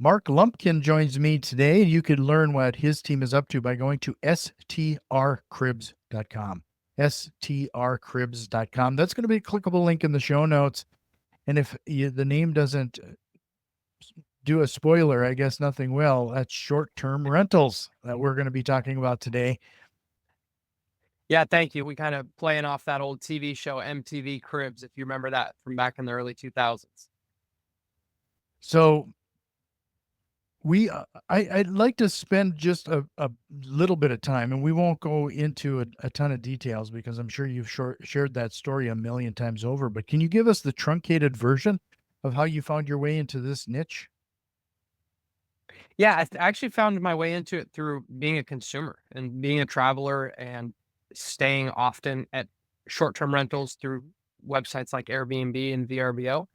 Mark Lumpkin joins me today. You can learn what his team is up to by going to STRCribs.com. STRCribs.com. That's going to be a clickable link in the show notes. And if the name doesn't do a spoiler, I guess nothing will. That's short-term rentals that we're going to be talking about today. Yeah, thank you. We kind of playing off that old TV show, MTV Cribs, if you remember that from back in the early 2000s. So I'd like to spend just a little bit of time, and we won't go into a ton of details because I'm sure you've shared that story a million times over. But can you give us the truncated version of how you found your way into this niche? Yeah, actually found my way into it through being a consumer and being a traveler and staying often at short-term rentals through websites like Airbnb and VRBO.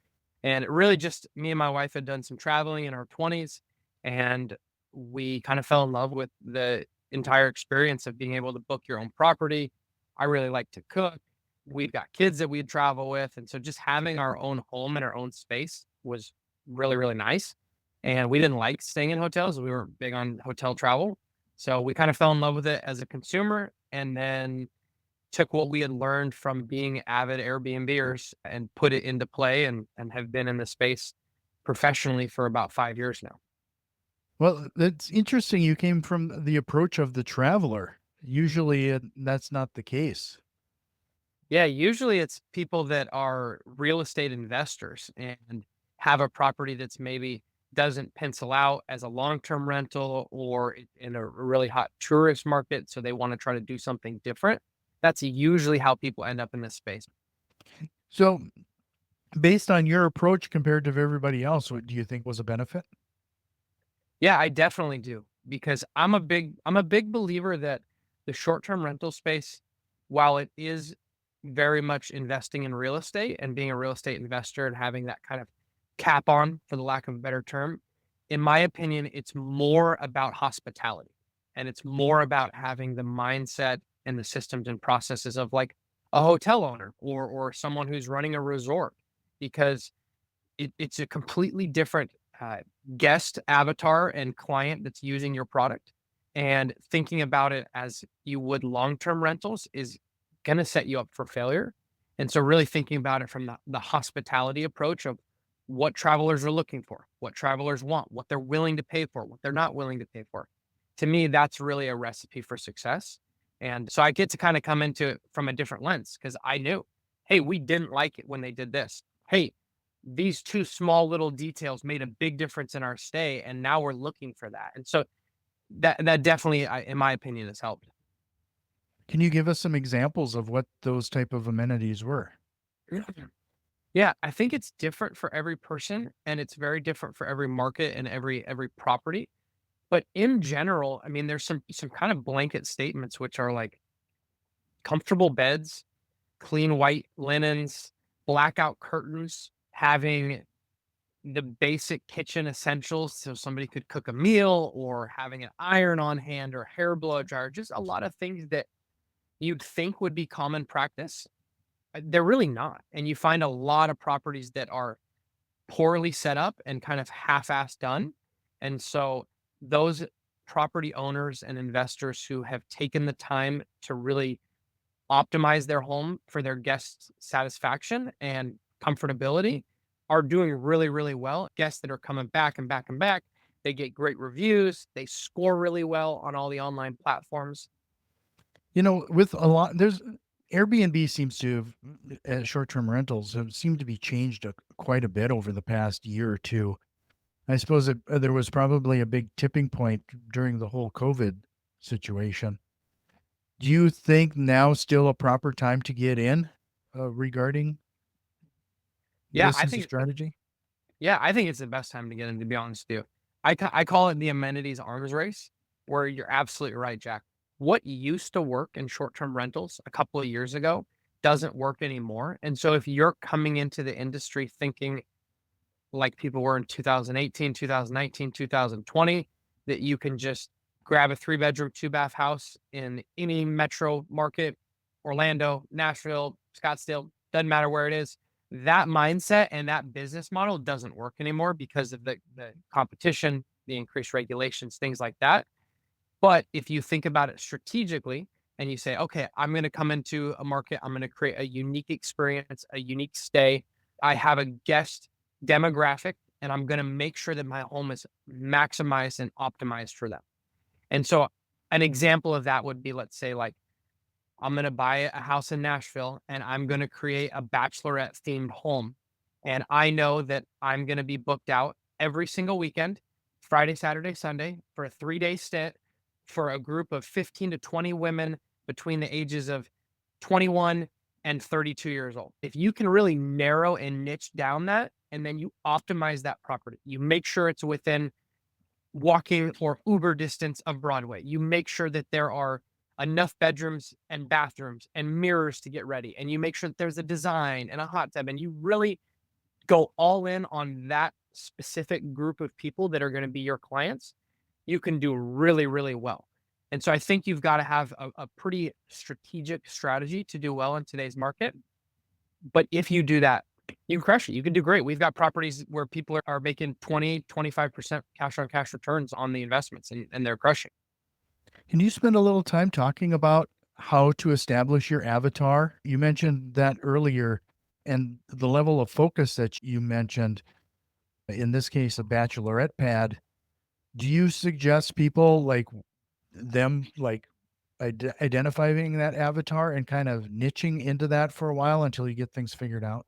And it really just me and my wife had done some traveling in our 20s, and we kind of fell in love with the entire experience of being able to book your own property. I really like to cook. We've got kids that we'd travel with, and so just having our own home and our own space was really, really nice. And we didn't like staying in hotels. We weren't big on hotel travel. So we kind of fell in love with it as a consumer and then took what we had learned from being avid Airbnbers and put it into play and have been in the space professionally for about 5 years now. Well, it's interesting. You came from the approach of the traveler. Usually, that's not the case. Yeah, usually it's people that are real estate investors and have a property that's maybe doesn't pencil out as a long-term rental or in a really hot tourist market. So they want to try to do something different. That's usually how people end up in this space. So, based on your approach compared to everybody else, what do you think was a benefit? Yeah, I definitely do because I'm a big believer that the short-term rental space, while it is very much investing in real estate and being a real estate investor and having that kind of cap on, for the lack of a better term, in my opinion, it's more about hospitality and it's more about having the mindset and the systems and processes of like a hotel owner or someone who's running a resort because it's a completely different uh, guest avatar and client that's using your product. And thinking about it as you would long-term rentals is going to set you up for failure. And so, really thinking about it from the hospitality approach of what travelers are looking for, what travelers want, what they're willing to pay for, what they're not willing to pay for. To me, that's really a recipe for success. And so, I get to kind of come into it from a different lens because I knew, hey, we didn't like it when they did this. Hey, these two small little details made a big difference in our stay, and now we're looking for that. And so that definitely, in my opinion, has helped. Can you give us some examples of what those type of amenities were? Yeah, I think it's different for every person, and it's very different for every market and every property. But in general, I mean, there's some kind of blanket statements which are like comfortable beds, clean white linens, blackout curtains, having the basic kitchen essentials so somebody could cook a meal or having an iron on hand or hair blow dryer, just a lot of things that you'd think would be common practice. They're really not. And you find a lot of properties that are poorly set up and kind of half-assed done. And so those property owners and investors who have taken the time to really optimize their home for their guests' satisfaction and comfortability are doing really, really well. Guests that are coming back and back and back, they get great reviews. They score really well on all the online platforms. You know, with a lot, there's Airbnb seems to have short-term rentals have seemed to be changed quite a bit over the past year or two. I suppose there was probably a big tipping point during the whole COVID situation. Do you think now still a proper time to get in regarding Yeah, this as a strategy? I think it's the best time to get in, to be honest with you. I call it the amenities arms race, where you're absolutely right, Jack. What used to work in short-term rentals a couple of years ago doesn't work anymore. And so if you're coming into the industry thinking like people were in 2018, 2019, 2020, that you can just grab a three-bedroom, two-bath house in any metro market, Orlando, Nashville, Scottsdale, doesn't matter where it is, That mindset and that business model doesn't work anymore because of the competition, the increased regulations, things like that. But if you think about it strategically and you say, okay, I'm going to come into a market, I'm going to create a unique experience, a unique stay. I have a guest demographic, and I'm going to make sure that my home is maximized and optimized for them. And so, an example of that would be, let's say, like, I'm going to buy a house in Nashville and I'm going to create a bachelorette themed home. And I know that I'm going to be booked out every single weekend, Friday, Saturday, Sunday, for a 3-day stint for a group of 15 to 20 women between the ages of 21 and 32 years old. If you can really narrow and niche down that, and then you optimize that property, you make sure it's within walking or Uber distance of Broadway. You make sure that there are enough bedrooms and bathrooms and mirrors to get ready. And you make sure that there's a design and a hot tub. And you really go all in on that specific group of people that are going to be your clients. You can do really, really well. And so I think you've got to have a pretty strategic strategy to do well in today's market. But if you do that, you can crush it. You can do great. We've got properties where people are making 20, 25% cash on cash returns on the investments, and they're crushing. Can you spend a little time talking about how to establish your avatar? You mentioned that earlier, and the level of focus that you mentioned, in this case, a bachelorette pad. Do you suggest people like them, like identifying that avatar and kind of niching into that for a while until you get things figured out?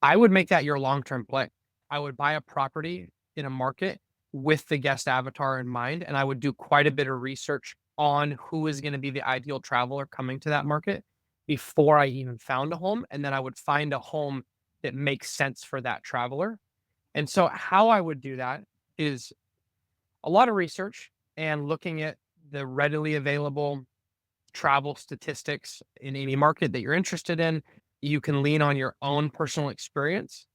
I would make that your long-term play. I would buy a property in a market with the guest avatar in mind, and I would do quite a bit of research on who is going to be the ideal traveler coming to that market before I even found a home. And then I would find a home that makes sense for that traveler. And so, how I would do that is a lot of research and looking at the readily available travel statistics in any market that you're interested in. You can lean on your own personal experience.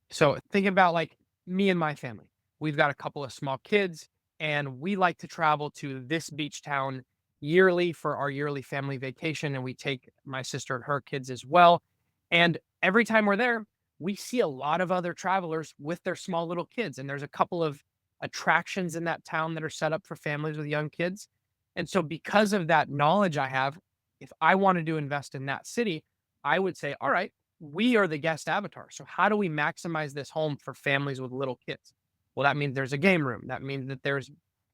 So think about like me and my family. We've got a couple of small kids, and we like to travel to this beach town yearly for our yearly family vacation. And we take my sister and her kids as well. And every time we're there, we see a lot of other travelers with their small little kids. And there's a couple of attractions in that town that are set up for families with young kids. And so, because of that knowledge I have, if I wanted to invest in that city, I would say, all right, we are the guest avatar. So how do we maximize this home for families with little kids? Well, that means there's a game room. That means that there's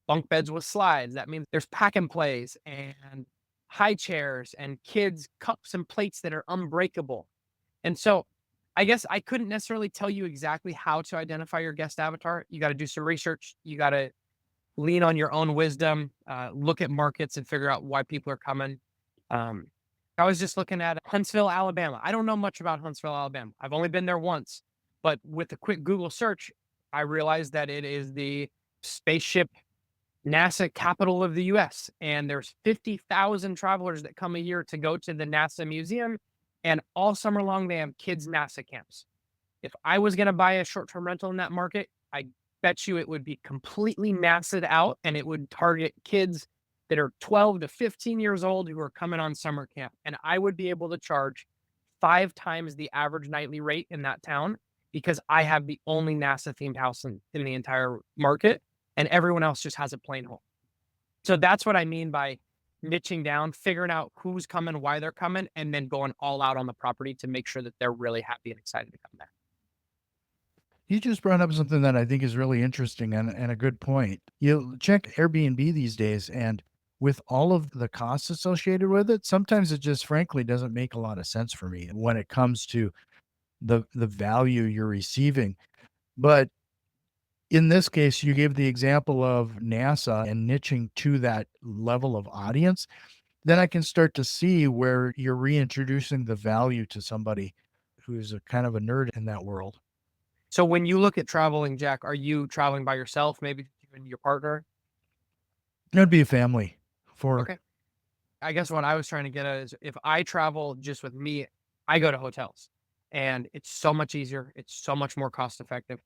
bunk beds with slides. That means there's pack and plays and high chairs and kids cups and plates that are unbreakable. And so I guess I couldn't necessarily tell you exactly how to identify your guest avatar. You got to do some research. You got to lean on your own wisdom, look at markets and figure out why people are coming. Um, I was just looking at Huntsville, Alabama. I don't know much about Huntsville, Alabama. I've only been there once, but with a quick Google search, I realized that it is the spaceship NASA capital of the US. And there's 50,000 travelers that come a year to go to the NASA museum. And all summer long, they have kids' NASA camps. If I was going to buy a short term rental in that market, I bet you it would be completely massed out and it would target kids that are 12 to 15 years old who are coming on summer camp. And I would be able to charge 5 times the average nightly rate in that town because I have the only NASA themed house in the entire market and everyone else just has a plain home. So that's what I mean by niching down, figuring out who's coming, why they're coming, and then going all out on the property to make sure that they're really happy and excited to come there. You just brought up something that I think is really interesting and a good point. You check Airbnb these days, and with all of the costs associated with it, sometimes it just frankly doesn't make a lot of sense for me when it comes to the value you're receiving. But in this case, you gave the example of NASA and niching to that level of audience. Then I can start to see where you're reintroducing the value to somebody who's a kind of a nerd in that world. So when you look at traveling, Jack, are you traveling by yourself, maybe you and your partner? It'd be a family for Okay. I guess what I was trying to get at is if I travel just with me, I go to hotels and it's so much easier. It's so much more cost effective.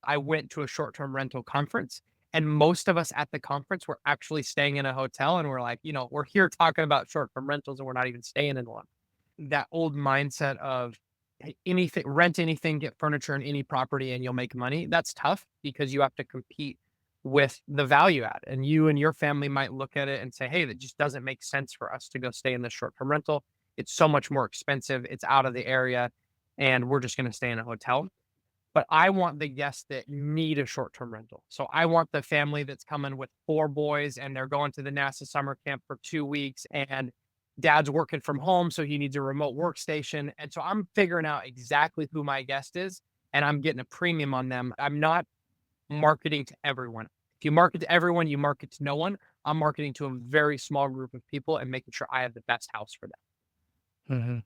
I went to a short term rental conference and most of us at the conference were actually staying in a hotel and we're like, we're here talking about short term rentals and we're not even staying in one. That old mindset of anything, rent anything, get furniture in any property, and you'll make money. That's tough because you have to compete with the value add. And you and your family might look at it and say, hey, that just doesn't make sense for us to go stay in this short term rental. It's so much more expensive. It's out of the area. And we're just going to stay in a hotel. But I want the guests that need a short term rental. So I want the family that's coming with 4 boys and they're going to the NASA summer camp for 2 weeks, and dad's working from home. So he needs a remote workstation. And so I'm figuring out exactly who my guest is, and I'm getting a premium on them. I'm not marketing to everyone. If you market to everyone, you market to no one. I'm marketing to a very small group of people and making sure I have the best house for them. Mhm.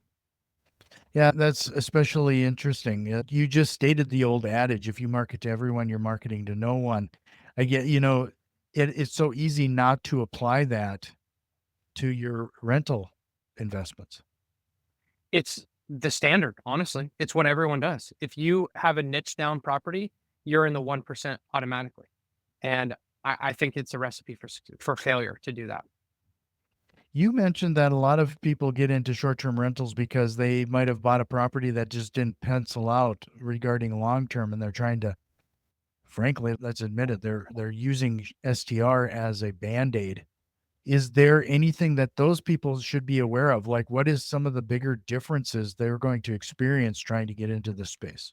Yeah, that's especially interesting. You just stated the old adage, if you market to everyone, you're marketing to no one. I get, it's so easy not to apply that to your rental investments. It's the standard, honestly. It's what everyone does. If you have a niche down property, you're in the 1% automatically. And I think it's a recipe for failure to do that. You mentioned that a lot of people get into short-term rentals because they might have bought a property that just didn't pencil out regarding long term, and they're trying to, frankly, let's admit it, they're using STR as a band-aid. Is there anything that those people should be aware of? Like, what is some of the bigger differences they're going to experience trying to get into this space?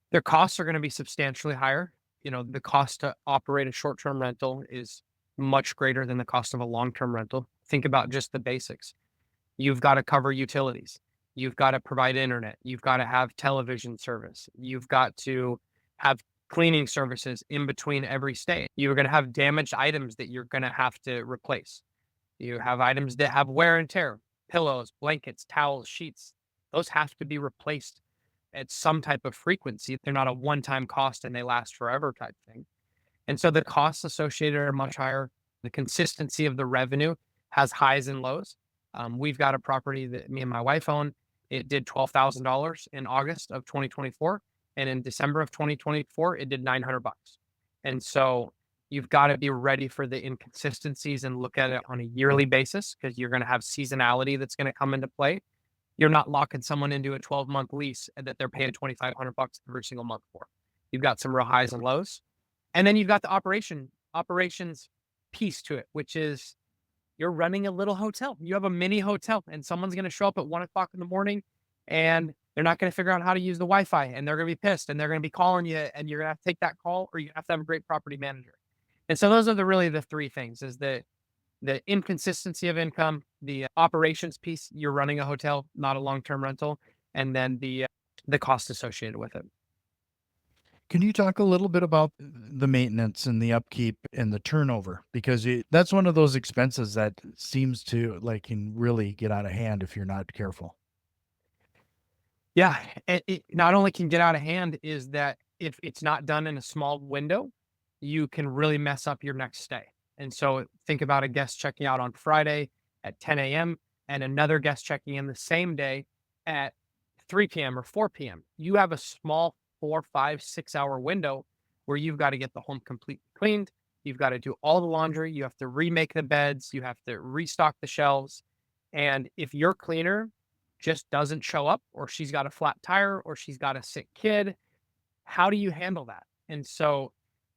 Their costs are going to be substantially higher. The cost to operate a short term rental is much greater than the cost of a long term rental. Think about just the basics. You've got to cover utilities. You've got to provide internet. You've got to have television service. You've got to have cleaning services in between every stay. You're going to have damaged items that you're going to have to replace. You have items that have wear and tear, pillows, blankets, towels, sheets. Those have to be replaced at some type of frequency. They're not a one time cost and they last forever type thing. And so the costs associated are much higher. The consistency of the revenue has highs and lows. We've got a property that me and my wife own. It did $12,000 in August of 2024, and in December of 2024, it did 900 bucks. And so you've got to be ready for the inconsistencies and look at it on a yearly basis because you're going to have seasonality that's going to come into play. You're not locking someone into a 12-month lease and that they're paying 2,500 bucks every single month for. You've got some real highs and lows. And then you've got the operations piece to it, which is you're running a little hotel. You have a mini hotel, and someone's going to show up at 1 o'clock in the morning, and they're not going to figure out how to use the Wi-Fi, and they're going to be pissed, and they're going to be calling you, and you're going to have to take that call, or you have to have a great property manager. And so those are really the three things: is the inconsistency of income, the operations piece. You're running a hotel, not a long-term rental, and then the cost associated with it. Can you talk a little bit about the maintenance and the upkeep and the turnover? Because that's one of those expenses that seems to like can really get out of hand if you're not careful. Yeah, it not only can get out of hand, is that if it's not done in a small window, you can really mess up your next stay. And so think about a guest checking out on Friday at 10 a.m. and another guest checking in the same day at 3 p.m. or 4 p.m. You have a small 4, 5, 6 hour window where you've got to get the home completely cleaned. You've got to do all the laundry. You have to remake the beds. You have to restock the shelves. And if your cleaner just doesn't show up, or she's got a flat tire, or she's got a sick kid, how do you handle that? And so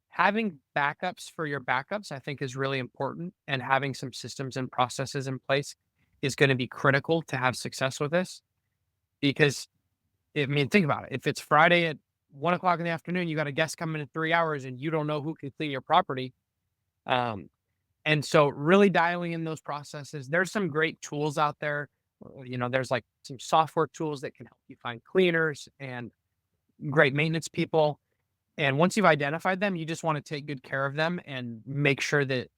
having backups for your backups, I think, is really important. And having some systems and processes in place is going to be critical to have success with this. Because, I mean, think about it. If it's Friday at 1 o'clock in the afternoon, you got a guest coming in 3 hours and you don't know who can clean your property. Um, and so really dialing in those processes. There's some great tools out there. There's like some software tools that can help you find cleaners and great maintenance people. And once you've identified them, you just want to take good care of them and make sure that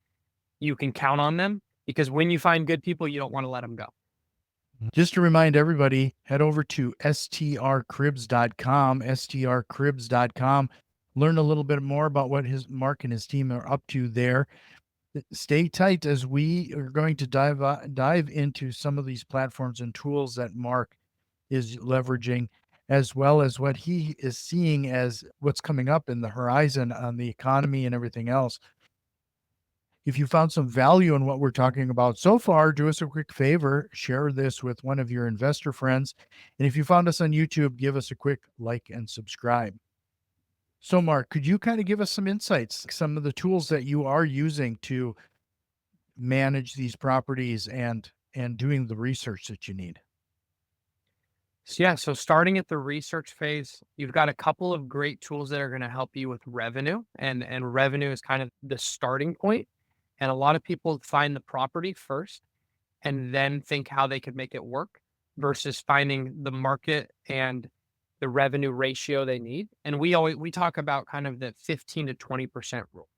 you can count on them, because when you find good people, you don't want to let them go. Just to remind everybody, head over to strcribs.com, strcribs.com. Learn a little bit more about what his Mark and his team are up to there. Stay tight as we are going to dive into some of these platforms and tools that Mark is leveraging, as well as what he is seeing as what's coming up in the horizon on the economy and everything else. If you found some value in what we're talking about so far, do us a quick favor, share this with one of your investor friends. And if you found us on YouTube, give us a quick like and subscribe. So, Mark, could you kind of give us some insights, some of the tools that you are using to manage these properties and doing the research that you need? So yeah, so starting at the research phase, you've got a couple of great tools that are going to help you with revenue, and revenue is kind of the starting point. And a lot of people find the property first and then think how they could make it work versus finding the market and the revenue ratio they need. And we talk about kind of the 15 to 20% rule.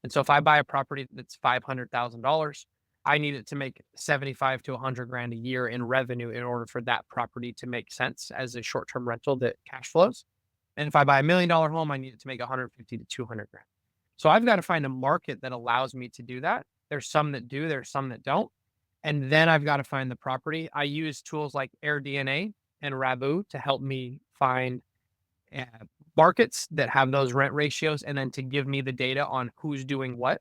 And so if I buy a property that's $500,000, I need it to make 75 to 100 grand a year in revenue in order for that property to make sense as a short-term rental that cash flows. And if I buy $1 million home, I need it to make 150 to 200 grand. So I've got to find a market that allows me to do that. There's some that do, there's some that don't. And then I've got to find the property. I use tools like AirDNA and Rabu to help me find uh, markets that have those rent ratios and then to give me the data on who's doing what.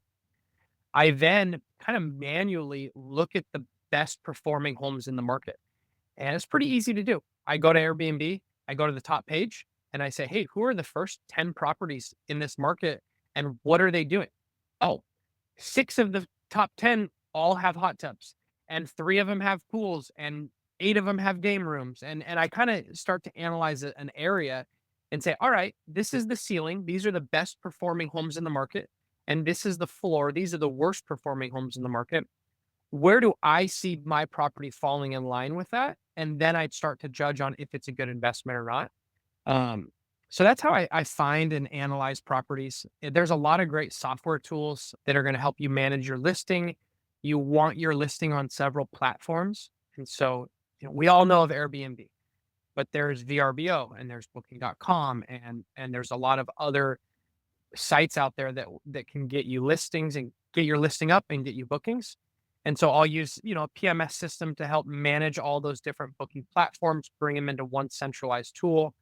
I then kind of manually look at the best performing homes in the market. And it's pretty easy to do. I go to Airbnb, I go to the top page, and I say, hey, who are the first 10 properties in this market and what are they doing? Oh, 6 of the top 10 all have hot tubs, and 3 of them have pools, and 8 of them have game rooms. And I kind of start to analyze an area and say, all right, this is the ceiling. These are the best performing homes in the market. And this is the floor. These are the worst performing homes in the market. Where do I see my property falling in line with that? And then I'd start to judge on if it's a good investment or not. Um, so that's how I find and analyze properties. There's a lot of great software tools that are going to help you manage your listing. You want your listing on several platforms. And so, we all know of Airbnb, but there's VRBO and there's booking.com and there's a lot of other sites out there that can get you listings and get your listing up and get you bookings. And so I'll use, a PMS system to help manage all those different booking platforms, bring them into one centralized tool.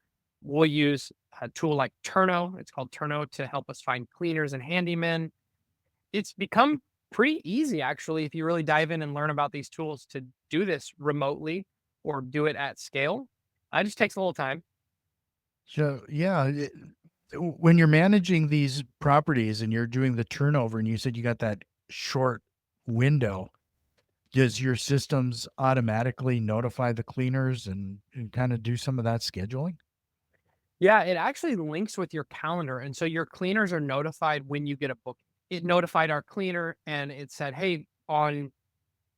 We'll use a tool like Terno. It's called Terno to help us find cleaners and handymen. It's become pretty easy, actually, if you really dive in and learn about these tools to do this remotely or do it at scale. It just takes a little time. So, yeah, when you're managing these properties and you're doing the turnover and you said you got that short window, does your systems automatically notify the cleaners and kind of do some of that scheduling? Yeah, it actually links with your calendar. And so your cleaners are notified when you get a book. It notified our cleaner and it said, hey, on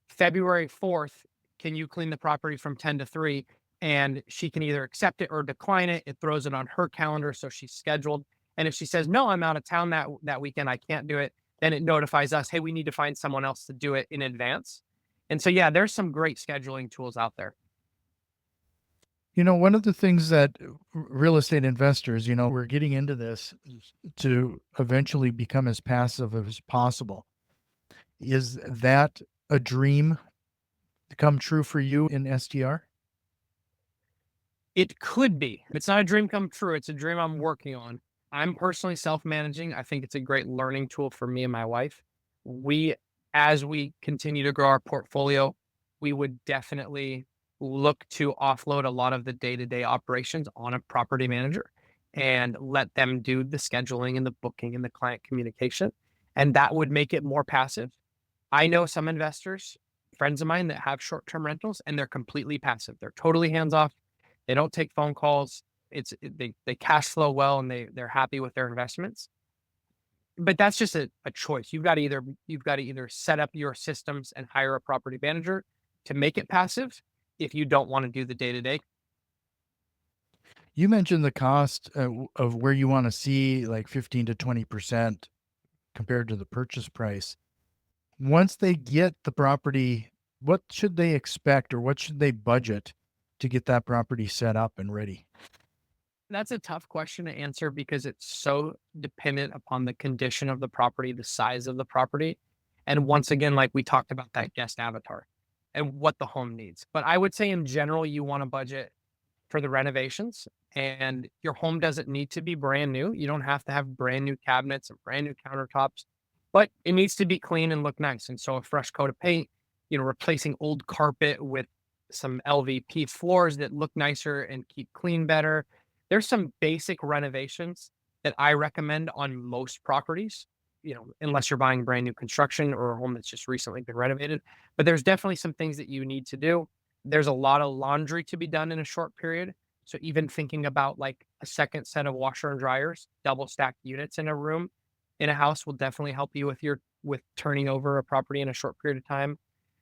February 4th, can you clean the property from 10 to 3? And she can either accept it or decline it. It throws it on her calendar. So she's scheduled. And if she says, no, I'm out of town that weekend, I can't do it, then it notifies us, hey, we need to find someone else to do it in advance. And so, yeah, there's some great scheduling tools out there. One of the things that real estate investors, we're getting into this to eventually become as passive as possible. Is that a dream to come true for you in STR? It could be. It's not a dream come true. It's a dream I'm working on. I'm personally self-managing. I think it's a great learning tool for me and my wife. We, as we continue to grow our portfolio, we would definitely look to offload a lot of the day-to-day operations on a property manager and let them do the scheduling and the booking and the client communication. And that would make it more passive. I know some investors, friends of mine that have short-term rentals and they're completely passive. They're totally hands off. They don't take phone calls. They cash flow well and they're happy with their investments. But that's just a choice. You've got to either set up your systems and hire a property manager to make it passive if you don't want to do the day to day. You mentioned the cost of where you want to see like 15 to 20% compared to the purchase price. Once they get the property, what should they expect or what should they budget to get that property set up and ready? That's a tough question to answer because it's so dependent upon the condition of the property, the size of the property. And once again, like we talked about that guest avatar and what the home needs. But I would say in general, you want to budget for the renovations and your home doesn't need to be brand new. You don't have to have brand new cabinets and brand new countertops. but it needs to be clean and look nice. And so a fresh coat of paint, replacing old carpet with some LVP floors that look nicer and keep clean better. There's some basic renovations that I recommend on most properties, unless you're buying brand new construction or a home that's just recently been renovated. But there's definitely some things that you need to do. There's a lot of laundry to be done in a short period. So even thinking about like a second set of washer and dryers, double stacked units in a room in a house will definitely help you with turning over a property in a short period of time.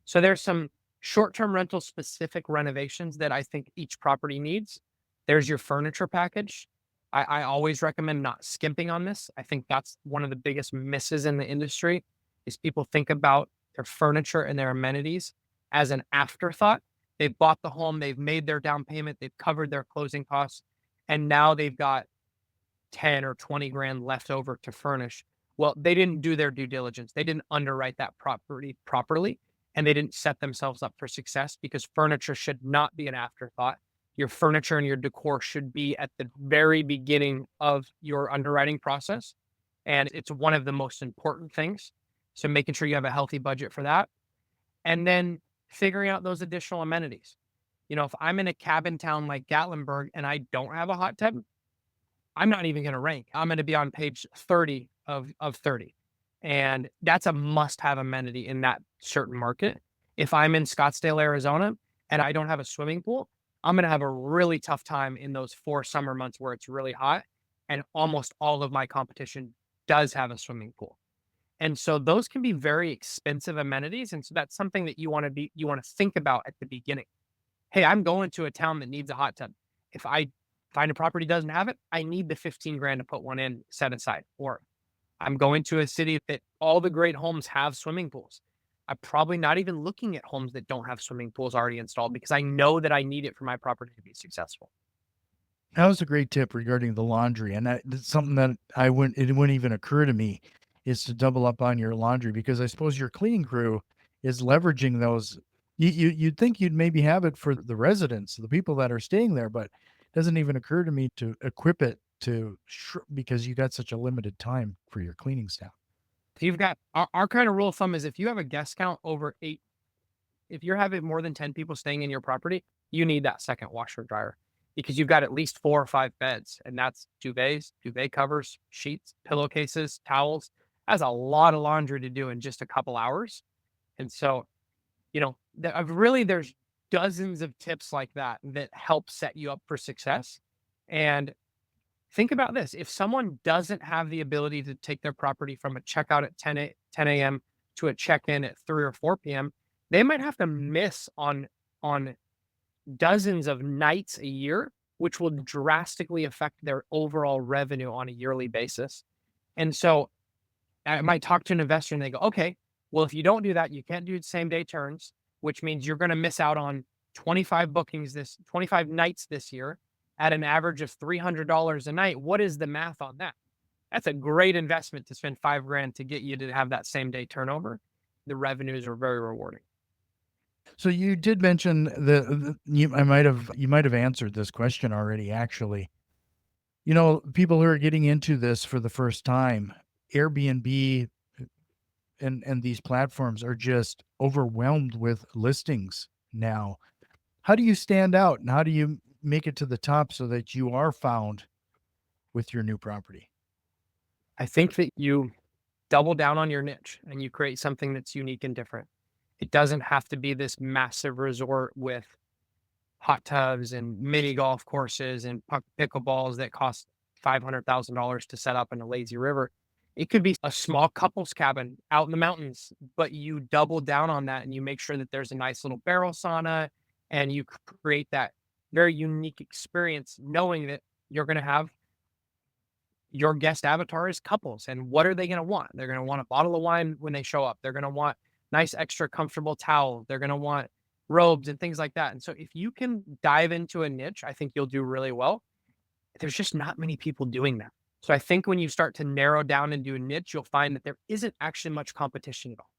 So there's some short-term rental specific renovations that I think each property needs. There's your furniture package. I always recommend not skimping on this. I think that's one of the biggest misses in the industry is people think about their furniture and their amenities as an afterthought. They've bought the home, they've made their down payment, they've covered their closing costs, and now they've got 10 or 20 grand left over to furnish. Well, they didn't do their due diligence. They didn't underwrite that property properly, and they didn't set themselves up for success because furniture should not be an afterthought. Your furniture and your decor should be at the very beginning of your underwriting process. And it's one of the most important things. So making sure you have a healthy budget for that. And then figuring out those additional amenities. If I'm in a cabin town like Gatlinburg and I don't have a hot tub, I'm not even going to rank. I'm going to be on page 30 of 30. And that's a must have amenity in that certain market. If I'm in Scottsdale, Arizona, and I don't have a swimming pool, I'm going to have a really tough time in those 4 summer months where it's really hot. And almost all of my competition does have a swimming pool. And so those can be very expensive amenities. And so that's something that you want to think about at the beginning. Hey, I'm going to a town that needs a hot tub. If I find a property doesn't have it, I need the 15 grand to put one in set aside. Or I'm going to a city that all the great homes have swimming pools. I'm probably not even looking at homes that don't have swimming pools already installed because I know that I need it for my property to be successful. That was a great tip regarding the laundry, and that's something that it wouldn't even occur to me is to double up on your laundry because I suppose your cleaning crew is leveraging those. You'd think you'd maybe have it for the residents, the people that are staying there, but it doesn't even occur to me to equip it because you got such a limited time for your cleaning staff. So you've got our kind of rule of thumb is if you have a guest count over 8, if you're having more than 10 people staying in your property, you need that second washer dryer because you've got at least 4 or 5 beds, and that's duvets, duvet covers, sheets, pillowcases, towels. That's a lot of laundry to do in just a couple hours. And so, really, there's dozens of tips like that that help set you up for success. And think about this. If someone doesn't have the ability to take their property from a checkout at 10 a.m. to a check-in at 3 or 4 p.m., they might have to miss on dozens of nights a year, which will drastically affect their overall revenue on a yearly basis. And so I might talk to an investor and they go, okay, well, if you don't do that, you can't do same day turns, which means you're going to miss out on 25 nights this year at an average of $300 a night. What is the math on that? That's a great investment to spend 5 grand to get you to have that same day turnover. The revenues are very rewarding. So you did mention you might have answered this question already actually. People who are getting into this for the first time, Airbnb and these platforms are just overwhelmed with listings now. How do you stand out and how do you make it to the top so that you are found with your new property? I think that you double down on your niche and you create something that's unique and different. It doesn't have to be this massive resort with hot tubs and mini golf courses and pickleballs that cost $500,000 to set up in a lazy river. It could be a small couples cabin out in the mountains, but you double down on that and you make sure that there's a nice little barrel sauna and you create that very unique experience knowing that you're going to have your guest avatar is couples. And what are they going to want? They're going to want a bottle of wine when they show up. They're going to want nice, extra comfortable towel. They're going to want robes and things like that. And so if you can dive into a niche, I think you'll do really well. There's just not many people doing that. So I think when you start to narrow down and do a niche, you'll find that there isn't actually much competition at all.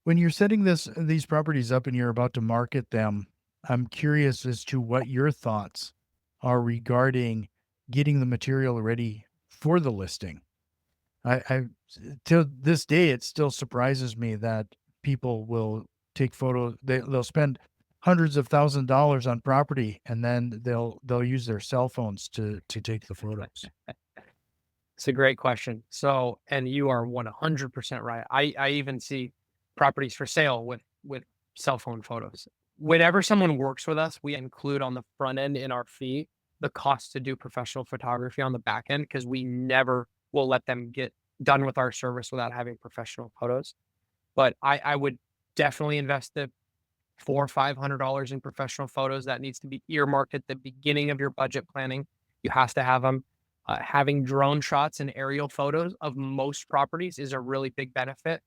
When you're setting these properties up and you're about to market them, I'm curious as to what your thoughts are regarding getting the material ready for the listing. I till this day, it still surprises me that people will take photos. They'll spend hundreds of $1,000s on property, and then they'll use their cell phones to take the photos. It's a great question. So, and you are 100% right. I even see properties for sale with cell phone photos. Whenever someone works with us, we include on the front end in our fee the cost to do professional photography on the back end because we never will let them get done with our service without having professional photos. But I would definitely invest the $400 or $500 in professional photos. That needs to be earmarked at the beginning of your budget planning. You have to have them. Having drone shots and aerial photos of most properties is a really big benefit.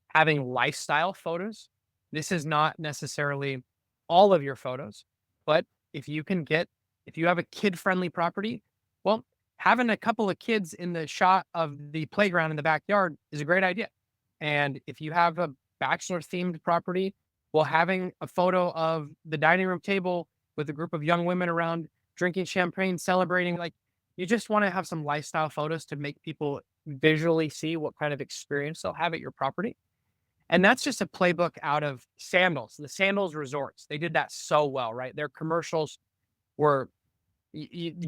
Having lifestyle photos. This is not necessarily all of your photos, but if you can get, if you have a kid friendly property, well, having a couple of kids in the shot of the playground in the backyard is a great idea. And if you have a bachelor themed property, well, having a photo of the dining room table with a group of young women around drinking champagne, celebrating, like you just want to have some lifestyle photos to make people visually see what kind of experience they'll have at your property. And that's just a playbook out of Sandals, the Sandals resorts. They did that so well, right? Their commercials were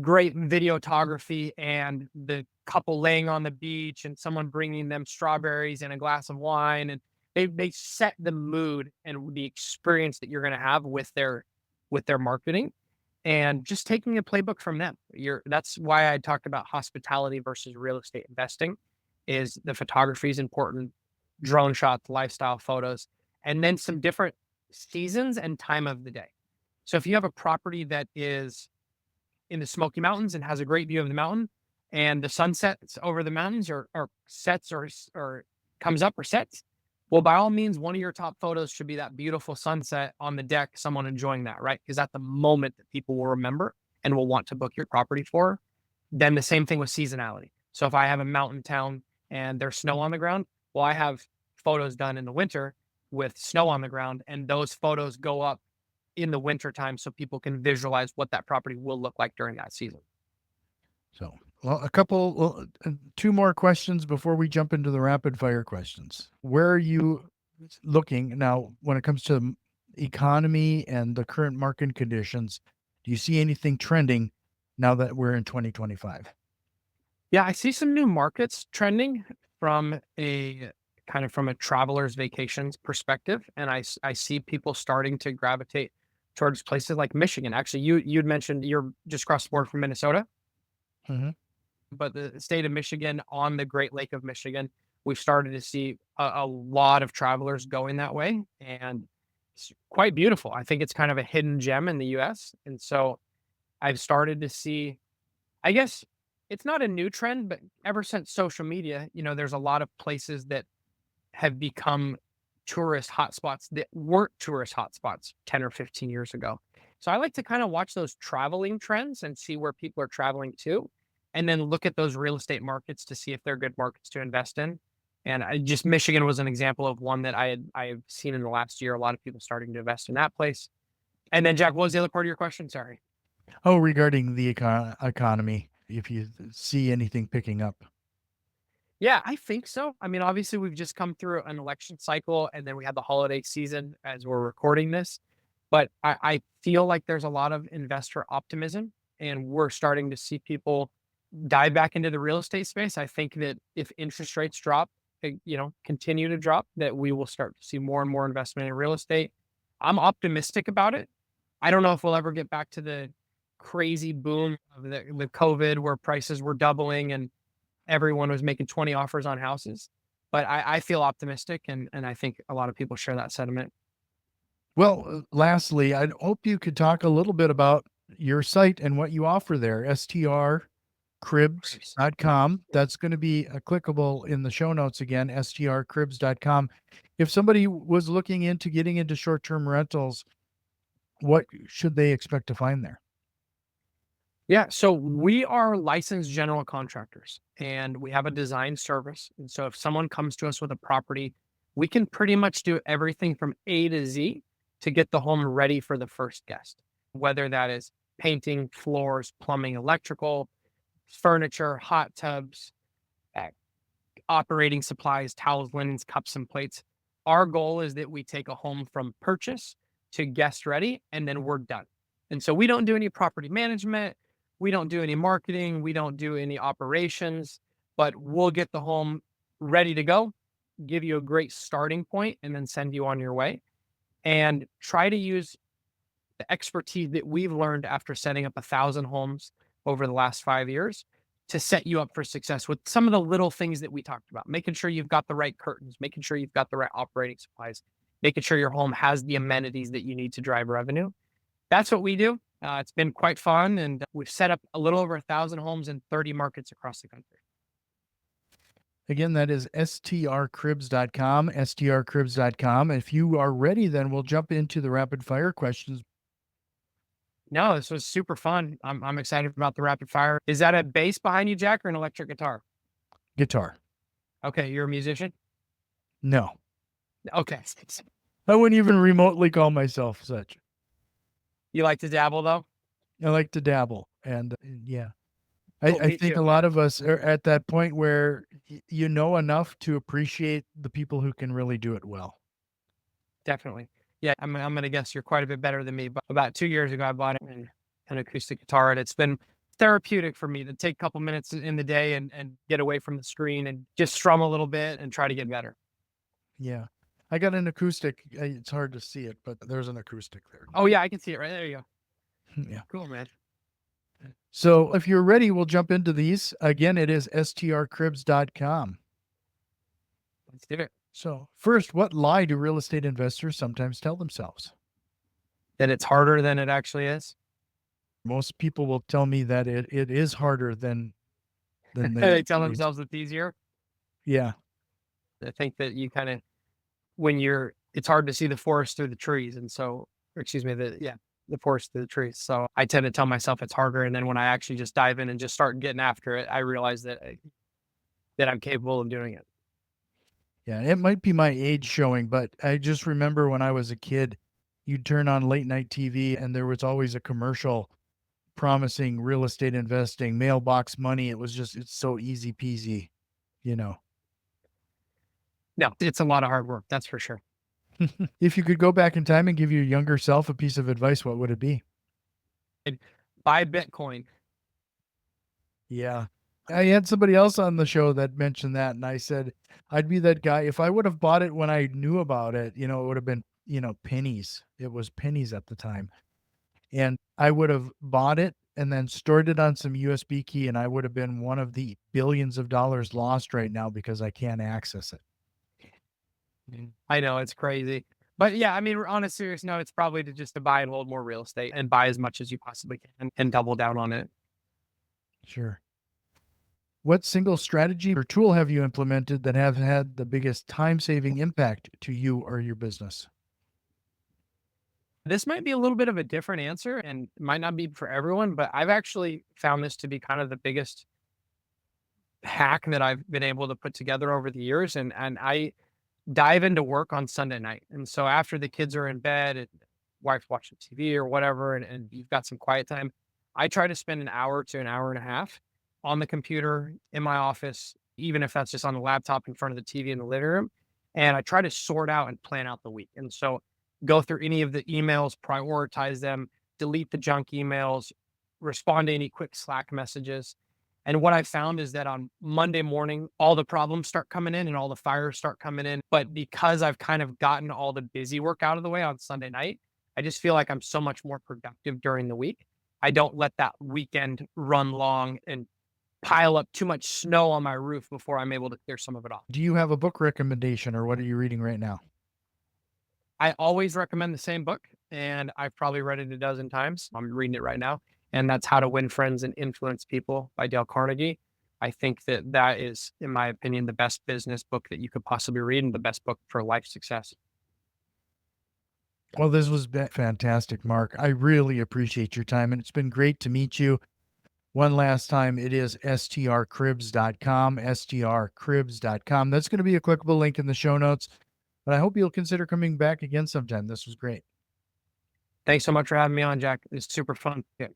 great videography and the couple laying on the beach and someone bringing them strawberries and a glass of wine. And they set the mood and the experience that you're going to have with their marketing and just taking a playbook from them. That's why I talked about hospitality versus real estate investing is the photography is important, drone shots, lifestyle photos, and then some different seasons and time of the day. So if you have a property that is in the Smoky Mountains and has a great view of the mountain and the sun sets over the mountains or sets or comes up or sets, well, by all means, one of your top photos should be that beautiful sunset on the deck, someone enjoying that, right? Because at the moment that people will remember and will want to book your property for. Then the same thing with seasonality. So if I have a mountain town and there's snow on the ground, well, I have photos done in the winter with snow on the ground, and those photos go up in the winter time so people can visualize what that property will look like during that season. So, well, a couple, well, two more questions before we jump into the rapid fire questions. Where are you looking now when it comes to economy and the current market conditions? Do you see anything trending now that we're in 2025? Yeah, I see some new markets trending from a kind of from a traveler's vacations perspective, and I see people starting to gravitate towards places like Michigan. Actually, you'd mentioned you're just across the border from Minnesota, Hmm. but the state of Michigan on the Great Lake of Michigan, we've started to see a lot of travelers going that way, and it's quite beautiful. I think it's kind of a hidden gem in the U.S., and so I've started to see I guess it's not a new trend, but ever since social media, there's a lot of places that have become tourist hotspots that weren't tourist hotspots 10 or 15 years ago. So I like to kind of watch those traveling trends and see where people are traveling to, and then look at those real estate markets to see if they're good markets to invest in. And I just Michigan was an example of one that I've seen in the last year. A lot of people starting to invest in that place. And then Jack, what was the other part of your question? Sorry. Oh, regarding the economy, if you see anything picking up. Yeah, I think so. I mean, obviously, we've just come through an election cycle and then we had the holiday season as we're recording this. But I feel like there's a lot of investor optimism and we're starting to see people dive back into the real estate space. I think that if interest rates drop, continue to drop, that we will start to see more and more investment in real estate. I'm optimistic about it. I don't know if we'll ever get back to the crazy boom of the COVID where prices were doubling and everyone was making 20 offers on houses. But I feel optimistic and I think a lot of people share that sentiment. Well, lastly, I hope you could talk a little bit about your site and what you offer there, Cribs. strcribs.com. That's going to be clickable in the show notes again, strcribs.com. If somebody was looking into getting into short-term rentals, what should they expect to find there? Yeah, so we are licensed general contractors and we have a design service. And so if someone comes to us with a property, we can pretty much do everything from A to Z to get the home ready for the first guest, whether that is painting, floors, plumbing, electrical, furniture, hot tubs, uh, operating supplies, towels, linens, cups, and plates. Our goal is that we take a home from purchase to guest ready, and then we're done. And so we don't do any property management. We don't do any marketing. We don't do any operations, but we'll get the home ready to go, give you a great starting point, and then send you on your way. And try to use the expertise that we've learned after setting up 1,000 homes over the last 5 years to set you up for success with some of the little things that we talked about, making sure you've got the right curtains, making sure you've got the right operating supplies, making sure your home has the amenities that you need to drive revenue. That's what we do. It's been quite fun, and we've set up a little over 1,000 homes in 30 markets across the country. Again, that is STRCribs.com, STRCribs.com. If you are ready, then we'll jump into the rapid fire questions. No, this was super fun. I'm excited about the rapid fire. Is that a bass behind you, Jack, or an electric guitar? Guitar. Okay, you're a musician? No, Okay. I wouldn't even remotely call myself such. You like to dabble though? I like to dabble. And yeah, Cool, I me think too. a lot of us are at that point where you know enough to appreciate the people who can really do it well. Definitely. Yeah, I'm gonna guess you're quite a bit better than me. But about 2 years ago, I bought an acoustic guitar, and it's been therapeutic for me to take a couple minutes in the day and get away from the screen and just strum a little bit and try to get better. Yeah. I got an acoustic. It's hard to see it, but there's an acoustic there. Oh yeah, I can see it right there. You go. Yeah. Cool, man. So if you're ready, we'll jump into these. Again, it is strcribs.com. Let's do it. So first, what lie do real estate investors sometimes tell themselves? That it's harder than it actually is. Most people will tell me that it is harder than They tell they. themselves it's easier. Yeah. I think that you kind of it's hard to see the forest through the trees, and so, or excuse me, the forest through the trees. So I tend to tell myself it's harder, and then when I actually just dive in and just start getting after it, I realize that I'm capable of doing it. Yeah. It might be my age showing, but I just remember when I was a kid, you'd turn on late night TV and there was always a commercial promising real estate investing, mailbox money. It's so easy peasy, you know. No, it's a lot of hard work, that's for sure. If you could go back in time and give your younger self a piece of advice, what would it be? Buy Bitcoin. Yeah. I had somebody else on the show that mentioned that, and I said, I'd be that guy. If I would have bought it when I knew about it, it would have been, pennies. It was pennies at the time. And I would have bought it and then stored it on some USB key, and I would have been one of the billions of dollars lost right now because I can't access it. I know it's crazy. But yeah, I mean, on a serious note, it's probably to buy and hold more real estate and buy as much as you possibly can and double down on it. Sure. What single strategy or tool have you implemented that have had the biggest time-saving impact to you or your business? This might be a little bit of a different answer and it might not be for everyone, but I've actually found this to be kind of the biggest hack that I've been able to put together over the years. And I dive into work on Sunday night. And so after the kids are in bed and wife's watching TV or whatever, and you've got some quiet time, I try to spend an hour to an hour and a half on the computer in my office, even if that's just on the laptop in front of the TV in the living room. And I try to sort out and plan out the week. And so go through any of the emails, prioritize them, delete the junk emails, respond to any quick Slack messages. And what I found is that on Monday morning, all the problems start coming in and all the fires start coming in. But because I've kind of gotten all the busy work out of the way on Sunday night, I just feel like I'm so much more productive during the week. I don't let that weekend run long and pile up too much snow on my roof before I'm able to clear some of it off. Do you have a book recommendation or what are you reading right now? I always recommend the same book, and I've probably read it a dozen times. I'm reading it right now, and that's How to Win Friends and Influence People by Dale Carnegie. I think that is, in my opinion, the best business book that you could possibly read and the best book for life success. Well, this was fantastic, Mark. I really appreciate your time, and it's been great to meet you. One last time, it is strcribs.com, strcribs.com. That's going to be a clickable link in the show notes, but I hope you'll consider coming back again sometime. This was great. Thanks so much for having me on, Jack. It's super fun. Yeah.